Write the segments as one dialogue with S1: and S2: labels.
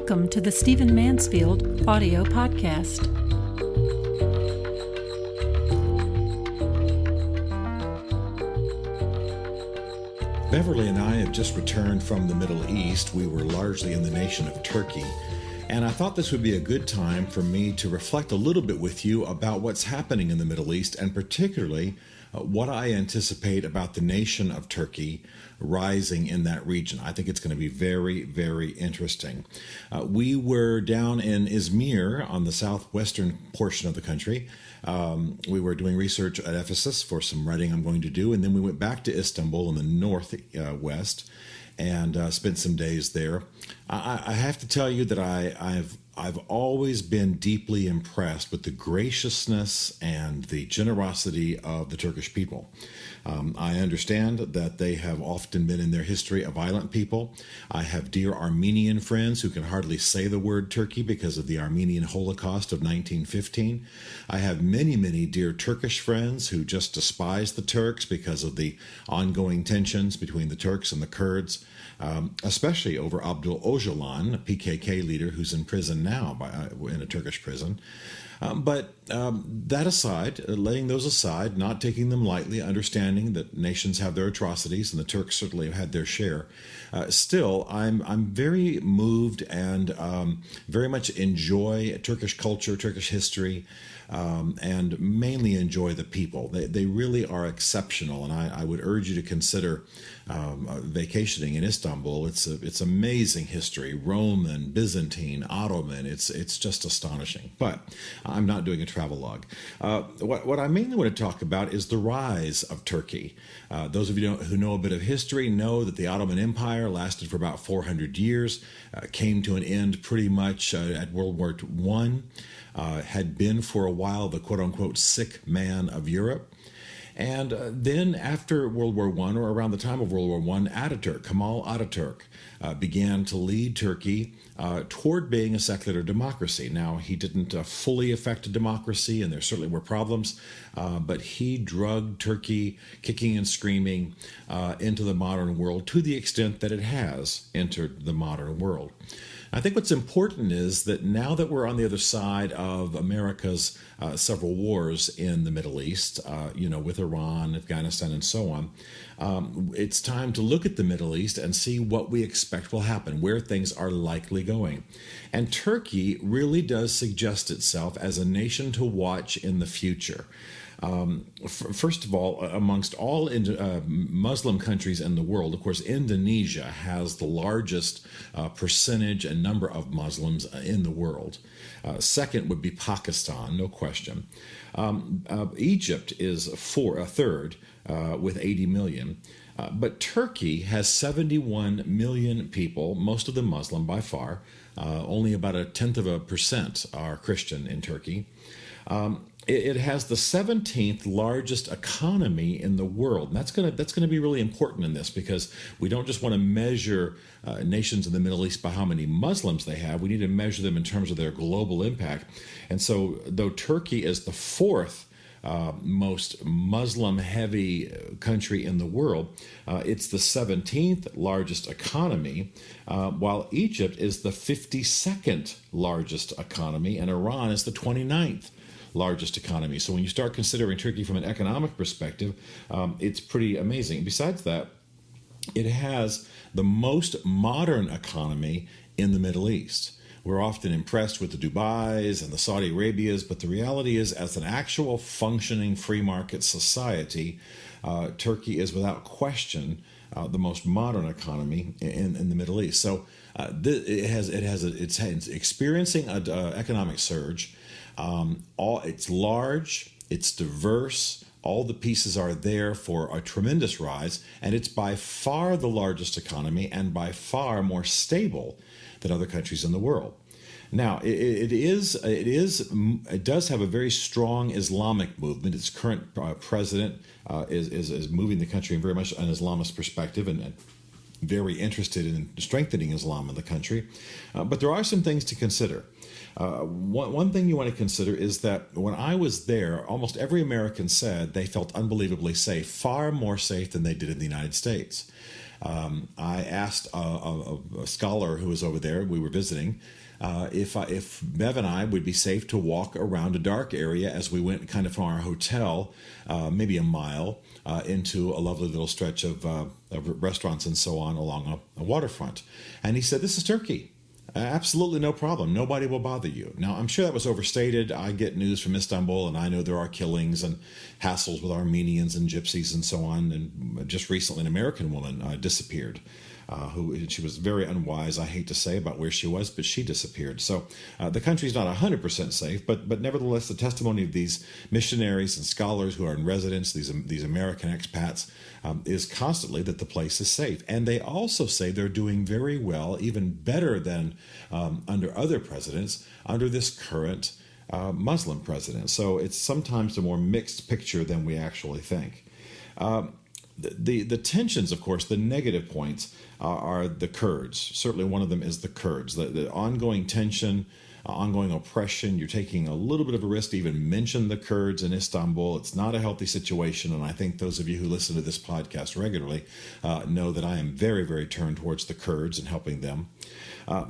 S1: Welcome to the Stephen Mansfield audio podcast.
S2: Beverly and I have just returned from the Middle East. We were largely in the nation of Turkey. And I thought this would be a good time for me to reflect a little bit with you about what's happening in the Middle East, and particularly what I anticipate about the nation of Turkey rising in that region. I think it's going to be very, very interesting. We were down in Izmir on the southwestern portion of the country. We were doing research at Ephesus for some writing I'm going to do, and then we went back to Istanbul in the northwest and spent some days there. I have to tell you that I've always been deeply impressed with the graciousness and the generosity of the Turkish people. I understand that they have often been in their history a violent people. I have dear Armenian friends who can hardly say the word Turkey because of the Armenian Holocaust of 1915. I have many, many dear Turkish friends who just despise the Turks because of the ongoing tensions between the Turks and the Kurds, especially over Abdul Öcalan, a PKK leader who's in prison now in a Turkish prison. But that aside, laying those aside, not taking them lightly, understanding that nations have their atrocities, and the Turks certainly have had their share, still, I'm very moved and very much enjoy Turkish culture, Turkish history, and mainly enjoy the people. They really are exceptional, and I would urge you to consider vacationing in Istanbul. It's amazing history, Roman, Byzantine, Ottoman. It's just astonishing. But I'm not doing a travel log. What I mainly want to talk about is the rise of Turkey. Those of you who know a bit of history know that the Ottoman Empire lasted for about 400 years, came to an end pretty much at World War I, had been for a while the quote-unquote sick man of Europe. And then after World War I, or around the time of World War I, Kemal Ataturk, began to lead Turkey toward being a secular democracy. Now, he didn't fully affect a democracy, and there certainly were problems, but he drugged Turkey, kicking and screaming, into the modern world to the extent that it has entered the modern world. I think what's important is that now that we're on the other side of America's several wars in the Middle East, with Iran, Afghanistan, and so on, it's time to look at the Middle East and see what we expect will happen, where things are likely going. And Turkey really does suggest itself as a nation to watch in the future. First of all, amongst all Muslim countries in the world, of course, Indonesia has the largest percentage and number of Muslims in the world. Second would be Pakistan, no question. Egypt is a third with 80 million. But Turkey has 71 million people, most of them Muslim by far. Only about 0.1% are Christian in Turkey. It has the 17th largest economy in the world. And that's going to be really important in this, because we don't just want to measure nations in the Middle East by how many Muslims they have. We need to measure them in terms of their global impact. And so, though Turkey is the fourth most Muslim-heavy country in the world, it's the 17th largest economy, while Egypt is the 52nd largest economy, and Iran is the 29th largest economy. So when you start considering Turkey from an economic perspective, it's pretty amazing. Besides that, it has the most modern economy in the Middle East. We're often impressed with the Dubais and the Saudi Arabias, but the reality is, as an actual functioning free market society, Turkey is without question the most modern economy in the Middle East. So it's experiencing an economic surge. It's large, it's diverse, all the pieces are there for a tremendous rise, and it's by far the largest economy and by far more stable than other countries in the world. Now, it does have a very strong Islamic movement. Its current president is moving the country in very much an Islamist perspective, and very interested in strengthening Islam in the country. But there are some things to consider. One thing you want to consider is that when I was there, almost every American said they felt unbelievably safe, far more safe than they did in the United States. I asked a scholar who was over there, we were visiting, if Bev and I would be safe to walk around a dark area as we went kind of from our hotel, maybe a mile, into a lovely little stretch of restaurants and so on along a waterfront. And he said, "This is Turkey. Absolutely no problem. Nobody will bother you." Now, I'm sure that was overstated. I get news from Istanbul, and I know there are killings and hassles with Armenians and gypsies and so on. And just recently, an American woman disappeared. She was very unwise, I hate to say, about where she was, but she disappeared. So the country's not 100% safe, but nevertheless, the testimony of these missionaries and scholars who are in residence, these American expats, is constantly that the place is safe. And they also say they're doing very well, even better than under other presidents, under this current Muslim president. So it's sometimes a more mixed picture than we actually think. The tensions, of course, the negative points are the Kurds. Certainly one of them is the Kurds. The ongoing tension, ongoing oppression. You're taking a little bit of a risk to even mention the Kurds in Istanbul. It's not a healthy situation, and I think those of you who listen to this podcast regularly know that I am very, very turned towards the Kurds and helping them.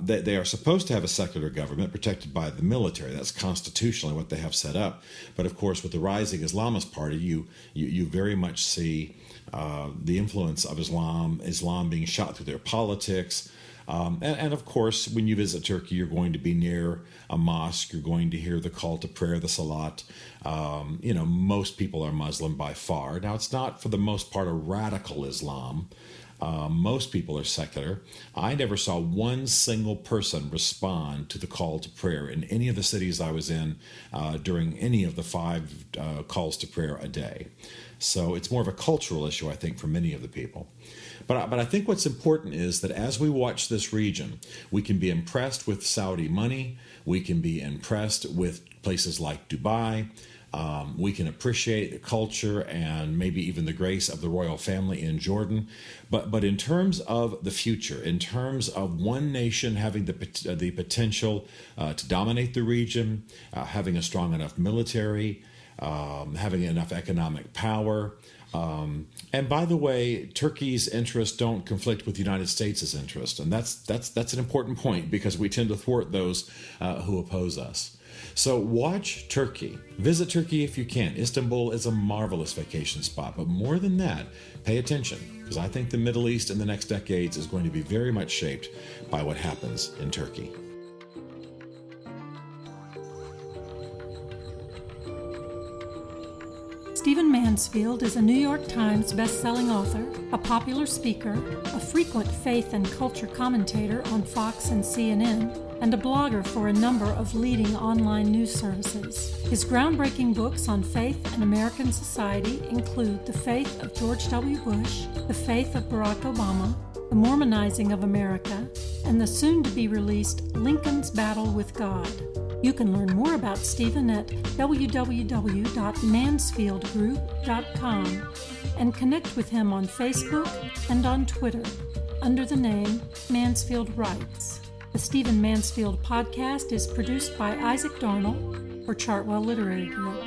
S2: They are supposed to have a secular government protected by the military. That's constitutionally what they have set up. But of course, with the rising Islamist party, you very much see the influence of Islam being shot through their politics. And of course, when you visit Turkey, you're going to be near a mosque. You're going to hear the call to prayer, the salat. Most people are Muslim by far. Now, it's not for the most part a radical Islam. Most people are secular. I never saw one single person respond to the call to prayer in any of the cities I was in during any of the 5 calls to prayer a day. So it's more of a cultural issue, I think, for many of the people. But I think what's important is that as we watch this region, we can be impressed with Saudi money. We can be impressed with places like Dubai. We can appreciate the culture and maybe even the grace of the royal family in Jordan. But in terms of the future, in terms of one nation having the potential to dominate the region, having a strong enough military, having enough economic power. And by the way, Turkey's interests don't conflict with the United States' interest. And that's an important point because we tend to thwart those who oppose us. So watch Turkey. Visit Turkey if you can. Istanbul is a marvelous vacation spot. But more than that, pay attention, because I think the Middle East in the next decades is going to be very much shaped by what happens in Turkey.
S1: Stephen Mansfield is a New York Times best-selling author, a popular speaker, a frequent faith and culture commentator on Fox and CNN, and a blogger for a number of leading online news services. His groundbreaking books on faith and American society include The Faith of George W. Bush, The Faith of Barack Obama, The Mormonizing of America, and the soon-to-be-released Lincoln's Battle with God. You can learn more about Stephen at www.mansfieldgroup.com and connect with him on Facebook and on Twitter under the name Mansfield Writes. The Stephen Mansfield podcast is produced by Isaac Darnell for Chartwell Literary Group.